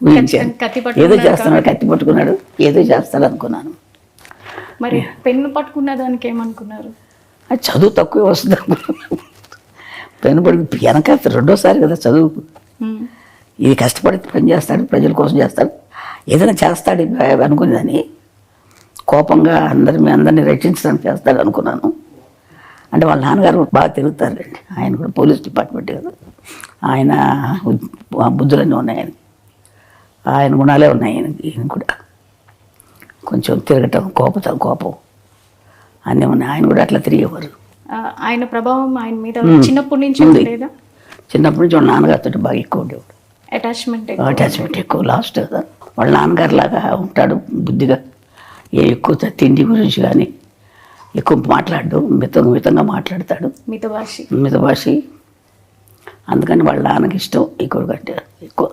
ఊహించాను. కత్తి ఏదో పట్టుకున్నారు చేస్తున్నాడు, కత్తి పట్టుకున్నాడు, ఏదో చేస్తాడు అనుకున్నాను. మరి పెన్ను పట్టుకున్న దానికి ఏమనుకున్నారు? అది చదువు తక్కువే వస్తుంది అనుకున్నాను. పెన్ను పడుకు వెనక రెండోసారి కదా చదువు. ఇది కష్టపడి పని చేస్తాడు, ప్రజల కోసం చేస్తాడు, ఏదైనా చేస్తాడు అనుకునేదని. కోపంగా అందరినీ రక్షించడానికి చేస్తాడు అనుకున్నాను. అంటే వాళ్ళ నాన్నగారు బాగా తిరుగుతారండి, ఆయన కూడా పోలీస్ డిపార్ట్మెంట్ కదా, ఆయన బుద్ధులన్నీ ఉన్నాయి ఆయనకి, ఆయన గుణాలే ఉన్నాయి ఆయనకి. ఈయన కూడా కొంచెం తిరగటం, కోపం అన్నీ ఉన్నాయి. ఆయన కూడా అట్లా తిరిగేవారు. ఆయన ప్రభావం ఆయన మీద చిన్నప్పటి నుంచి ఉండేదా? చిన్నప్పటి నుంచి వాళ్ళ నాన్నగారితో బాగా ఎక్కువ ఉండేవాడు. అటాచ్మెంట్ ఎక్కువ. లాస్ట్ కదా వాళ్ళ నాన్నగారు లాగా ఉంటాడు బుద్ధిగా. ఎక్కువ తిండి గురించి కానీ ఎక్కువ మాట్లాడు, మితంగా మాట్లాడతాడు, మితభాషి. అందుకని వాళ్ళ నాన్నకి ఇష్టం ఈ కొడుకు అంటే ఎక్కువ.